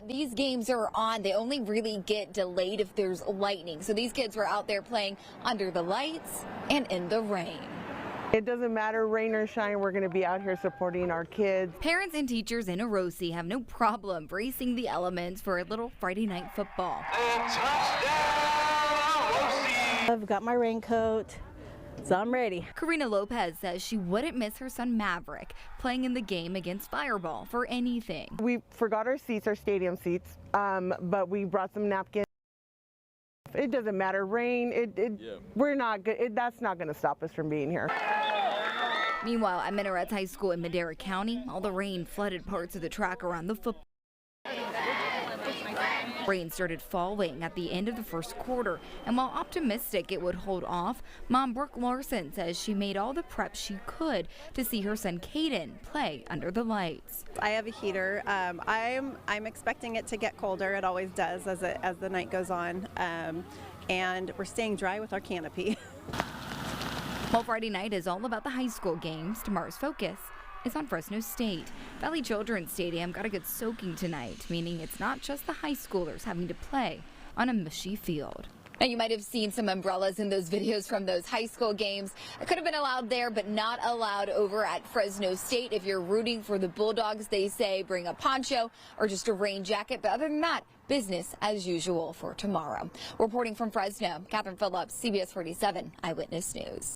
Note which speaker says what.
Speaker 1: these games are on. They only really get delayed if there's lightning. So these kids were out there playing under the lights and in the rain.
Speaker 2: It doesn't matter, rain or shine, we're going to be out here supporting our kids.
Speaker 1: Parents and teachers in Orosi have no problem bracing the elements for a little Friday night football.
Speaker 3: I've got my raincoat, so I'm ready.
Speaker 1: Karina Lopez says she wouldn't miss her son Maverick playing in the game against Fireball for anything.
Speaker 2: We forgot our seats, our stadium seats, but we brought some napkins. It doesn't matter, rain, we're not good. That's not going to stop us from being here.
Speaker 1: Meanwhile, at Minarets High School in Madera County, all the rain flooded parts of the track around the football. Rain started falling at the end of the first quarter, and while optimistic it would hold off, Mom Brooke Larson says she made all the prep she could to see her son Caden play under the lights.
Speaker 4: I have a heater. I'm expecting it to get colder. It always does as the night goes on, and we're staying dry with our canopy.
Speaker 1: Well, Friday night is all about the high school games. Tomorrow's focus is on Fresno State. Valley Children's Stadium got a good soaking tonight, meaning it's not just the high schoolers having to play on a mushy field. Now, you might have seen some umbrellas in those videos from those high school games. It could have been allowed there, but not allowed over at Fresno State. If you're rooting for the Bulldogs, they say bring a poncho or just a rain jacket. But other than that, business as usual for tomorrow. Reporting from Fresno, Catherine Phillips, CBS 47 Eyewitness News.